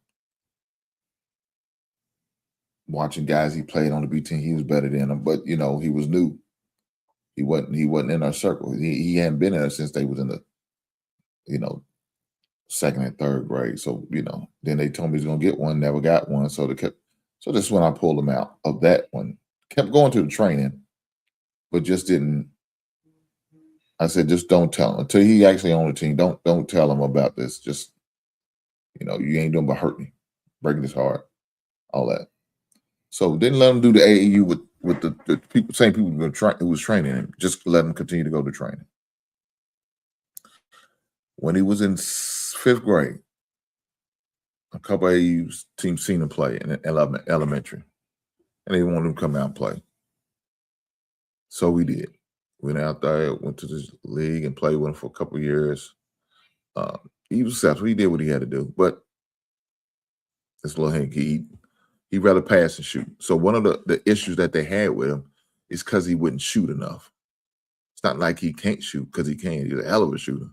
Watching guys he played on the B team, he was better than them, but you know, he was new. He wasn't in our circle. He hadn't been there since they was in the, you know, 2nd and 3rd grade. So, you know, then they told me he's gonna get one, never got one. So this is when I pulled him out of that one. Kept going to the training, but just didn't I said, just don't tell him until he actually on the team. Don't tell him about this. Just, you ain't doing but hurt me, breaking his heart, all that. So didn't let him do the AAU with the people, same people who was training him. Just let him continue to go to training. When he was in 5th grade, a couple of AAU teams seen him play in elementary, and they wanted him to come out and play. So we did. Went out there, went to this league and played with him for a couple of years. He was successful. He did what he had to do, but this little Hank, he'd rather pass and shoot. So one of the issues that they had with him is because he wouldn't shoot enough. It's not like he can't shoot, because he can. He's a hell of a shooter.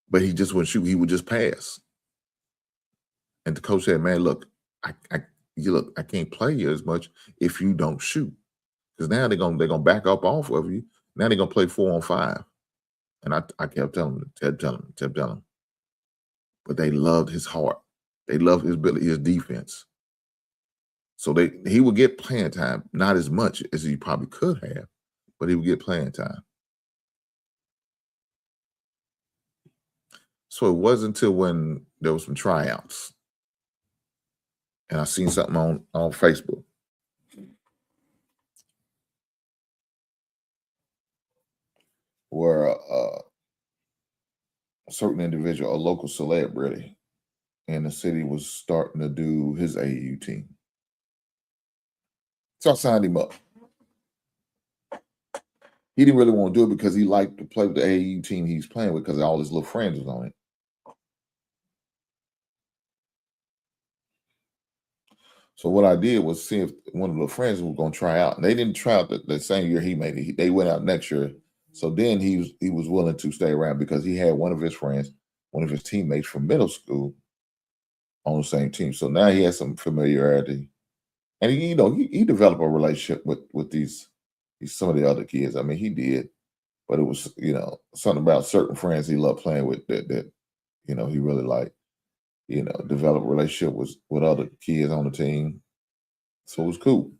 But he just wouldn't shoot. He would just pass. And the coach said, man, look, I can't play you as much if you don't shoot. Because now they're gonna back up off of you. Now they're gonna play 4-on-5. And I kept telling him. But they loved his heart. They loved his defense. So he would get playing time, not as much as he probably could have, but he would get playing time. So it wasn't until when there was some tryouts, and I seen something on Facebook where a certain individual, a local celebrity in the city, was starting to do his AAU team. So I signed him up. He didn't really want to do it because he liked to play with the AAU team he's playing with because all his little friends was on it. So what I did was see if one of the friends was going to try out. And they didn't try out the same year he made it. They went out next year. So then he was willing to stay around because he had one of his friends, one of his teammates from middle school on the same team. So now he has some familiarity. And he developed a relationship with these some of the other kids. I mean, he did. But it was, something about certain friends he loved playing with that he really liked. Develop a relationship with other kids on the team. So it was cool.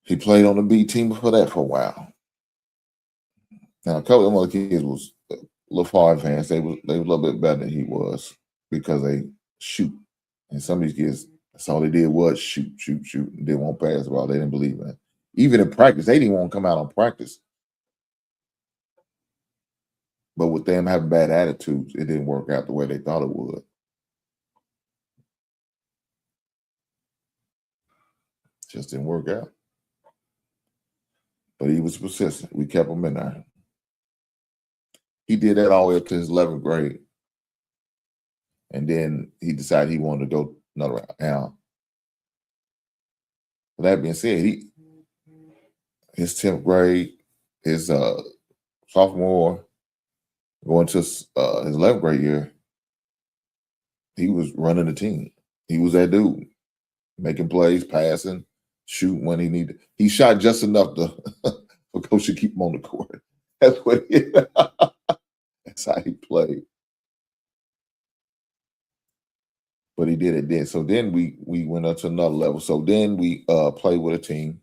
He played on the B team before that for a while. Now, a couple of them other kids was a little far advanced. They was a little bit better than he was because they shoot. And some of these kids, that's all they did was shoot. And they won't pass the ball. They didn't believe in it. Even in practice, they didn't want to come out on practice. But with them having bad attitudes, it didn't work out the way they thought it would. Just didn't work out. But he was persistent. We kept him in there. He did that all the way up to his 11th grade. And then he decided he wanted to go another round. Now, with that being said, his 10th grade, his sophomore, going to his 11th grade year, he was running the team. He was that dude, making plays, passing, shooting when he needed. He shot just enough for coach to keep him on the court. That's what that's how he played. But he did it then. So then we went up to another level. So then we played with a team,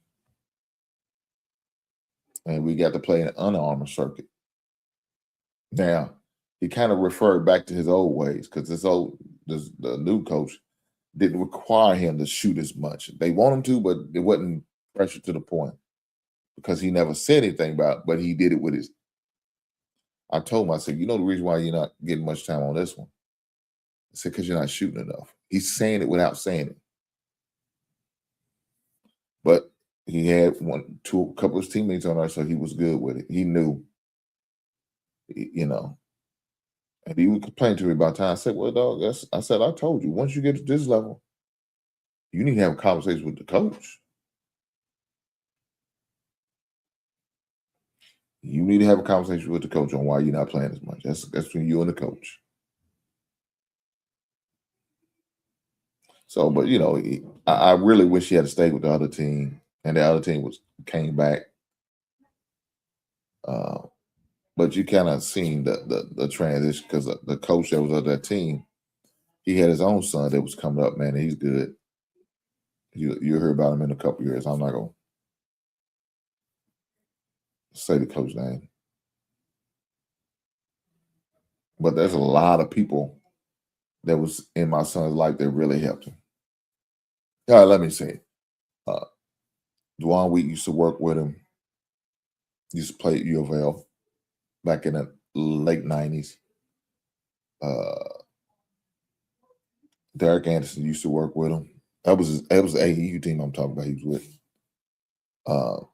and we got to play in an Under Armour circuit. Now, he kind of referred back to his old ways because the new coach didn't require him to shoot as much. They want him to, but it wasn't pressure to the point because he never said anything about it, but he did it with his. I told him, I said, the reason why you're not getting much time on this one? I said, because you're not shooting enough. He's saying it without saying it. But he had a couple of his teammates on there, so he was good with it. He knew. And he would complain to me about time. I said, well, dog, I told you, once you get to this level, you need to have a conversation with the coach. You need to have a conversation with the coach on why you're not playing as much. That's between you and the coach. So, but, I really wish he had stayed with the other team, and the other team came back. But you kind of seen the transition because the coach that was on that team, he had his own son that was coming up, man, and he's good. You'll hear about him in a couple years. I'm not going to say the coach name. But there's a lot of people that was in my son's life that really helped him. All right, let me say it. Dwan Wheat used to work with him. Used to play at U of L back in the late 90s. Derek Anderson used to work with him. That was the AAU team I'm talking about. He was with.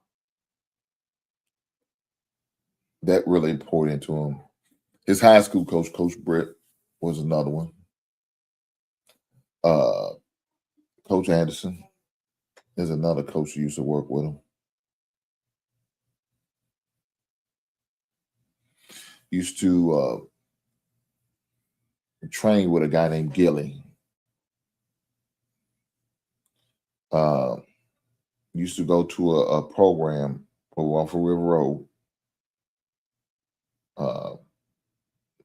That really poured into him. His high school coach, Coach Brett, was another one. Coach Anderson is another coach who used to work with him. Used to train with a guy named Gilly. Used to go to a program off of River Road.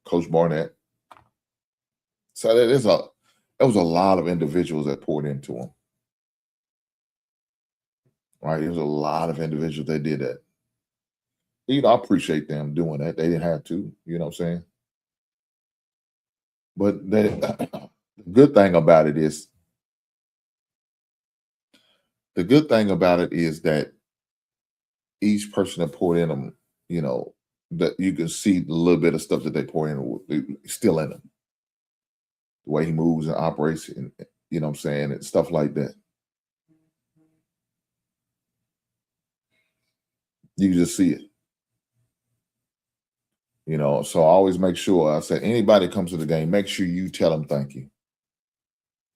Coach Barnett. So there was a lot of individuals that poured into him. Right? There was a lot of individuals that did that. You know, I appreciate them doing that. They didn't have to, you know what I'm saying? But the good thing about it is that each person that poured in them, you know, that you can see a little bit of stuff that they pour in still in them. The way he moves and operates, and you know what I'm saying, and stuff like that. You can just see it. You know, so I always make sure, I said, anybody that comes to the game, make sure you tell them thank you.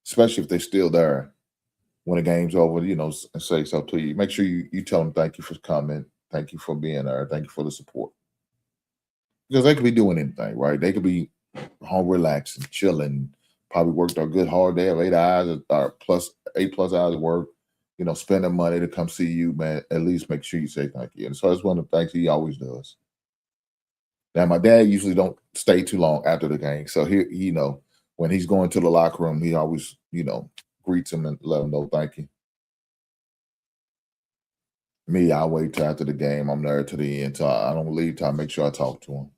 Especially if they're still there when the game's over, you know, and say so to you. Make sure you tell them thank you for coming. Thank you for being there. Thank you for the support. Because they could be doing anything, right? They could be home relaxing, chilling, probably worked a good hard day of 8 hours or eight plus hours of work, you know, spending money to come see you, man. At least make sure you say thank you. And so that's one of the things he always does. Now, my dad usually don't stay too long after the game. So he, you know, when he's going to the locker room, he always, you know, greets him and let him know thank you. Me, I wait till after the game. I'm there to the end. So I don't leave till I make sure I talk to him.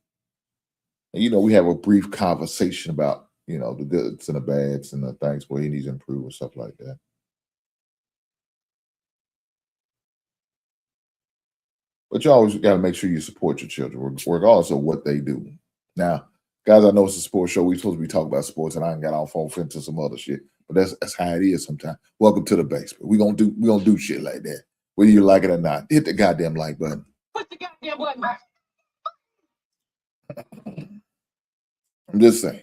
And, you know, we have a brief conversation about, you know, the goods and the bads and the things where he needs to improve and stuff like that. But you always got to make sure you support your children, regardless of what they do. Now, guys, I know it's a sports show. We're supposed to be talking about sports, and I got off into some other shit. But that's how it is sometimes. Welcome to the basement. We gonna do shit like that, whether you like it or not. Hit the goddamn like button.
Put the goddamn button back.
I'm just saying.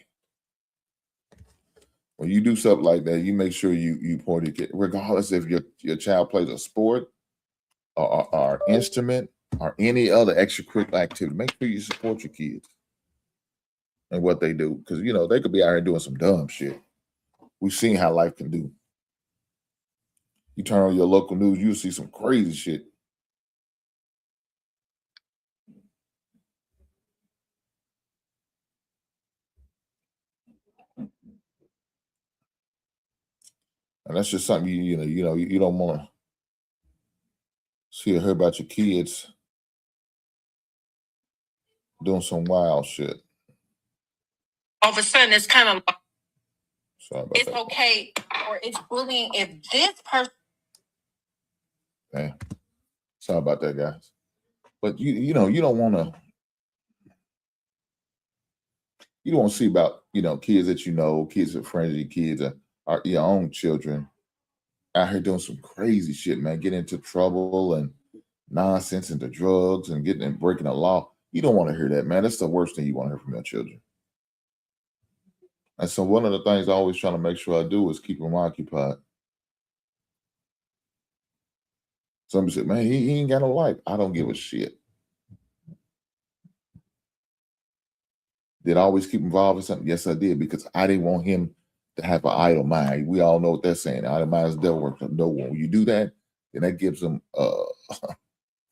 When you do something like that, you make sure you pour your kid, regardless if your child plays a sport or instrument or any other extracurricular activity. Make sure you support your kids and what they do, because you know they could be out here doing some dumb shit. We've seen how life can do. You turn on your local news, you'll see some crazy shit. And that's just something you don't want to see or hear about your kids doing some wild shit.
All of a sudden, it's kind of like,
Sorry about
it's
that.
okay, or it's bullying if this person.
Man, sorry about that, guys. But you don't want to see about kids that kids that friends of your kids are your own children out here doing some crazy shit, man. Get into trouble and nonsense into drugs and breaking the law. You don't want to hear that, man. That's the worst thing you want to hear from your children. And so one of the things I always try to make sure I do is keep them occupied. Somebody said, man, he ain't got no life. I don't give a shit. Did I always keep involved in something? Yes, I did, because I didn't want him to have an idle mind. We all know what they're saying. Idle mind is devil work. No one. When you do that, then that gives them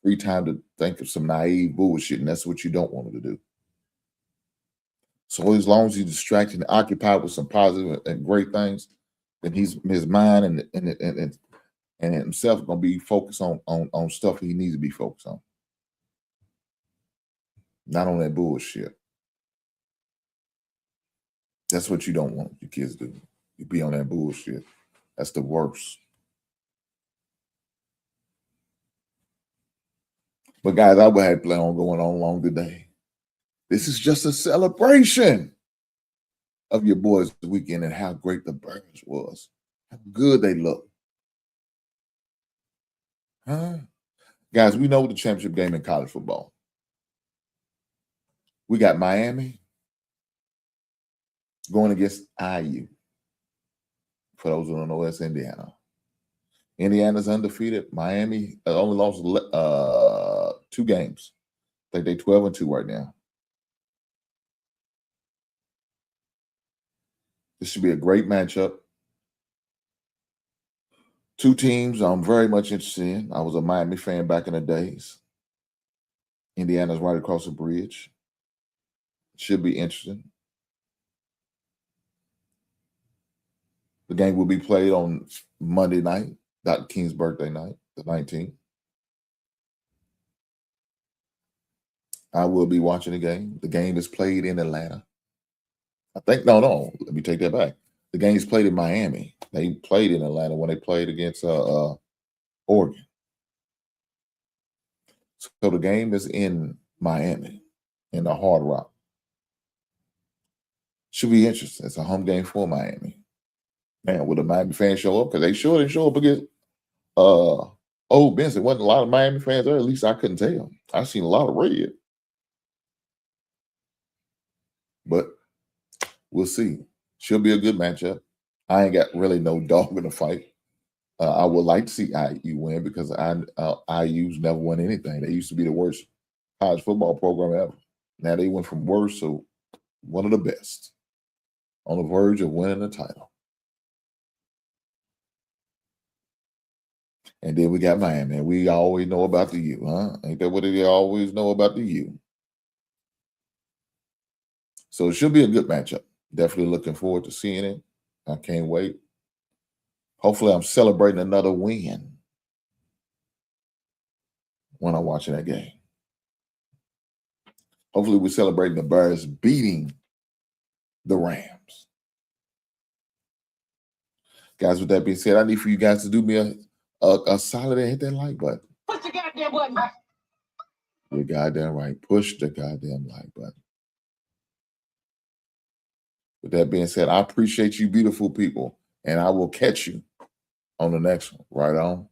free time to think of some naive bullshit, and that's what you don't want them to do. So as long as he's distracted and occupied with some positive and great things, then his mind and himself are gonna be focused on stuff he needs to be focused on. Not on that bullshit. That's what you don't want your kids to do. You be on that bullshit. That's the worst. But guys, I would have plan on going on long today. This is just a celebration of your boys' weekend and how great the Birds was. How good they look. Huh? Guys, we know the championship game in college football. We got Miami going against IU. For those who don't know, that's Indiana. Indiana's undefeated. Miami only lost 2 games. I think they're 12-2 right now. This should be a great matchup. 2 teams I'm very much interested in. I was a Miami fan back in the days. Indiana's right across the bridge. Should be interesting. The game will be played on Monday night, Dr. King's birthday night, the 19th. I will be watching the game. The game is played in Atlanta. Let me take that back. The game's played in Miami. They played in Atlanta when they played against Oregon. So the game is in Miami, in the Hard Rock. Should be interesting. It's a home game for Miami. Man, will the Miami fans show up? Because they sure didn't show up against Old Benson. Wasn't a lot of Miami fans there. At least I couldn't tell. I seen a lot of red. But we'll see. Should be a good matchup. I ain't got really no dog in the fight. I would like to see IU win because IU's never won anything. They used to be the worst college football program ever. Now they went from worst to one of the best. On the verge of winning the title. And then we got Miami. And we always know about the U, huh? Ain't that what they always know about the U? So it should be a good matchup. Definitely looking forward to seeing it. I can't wait. Hopefully I'm celebrating another win when I'm watching that game. Hopefully we're celebrating the Bears beating the Rams. Guys, with that being said, I need for you guys to do me a solid and hit that like button.
Push the goddamn button, man.
You're goddamn right. Push the goddamn like button. With that being said, I appreciate you beautiful people, and I will catch you on the next one. Right on.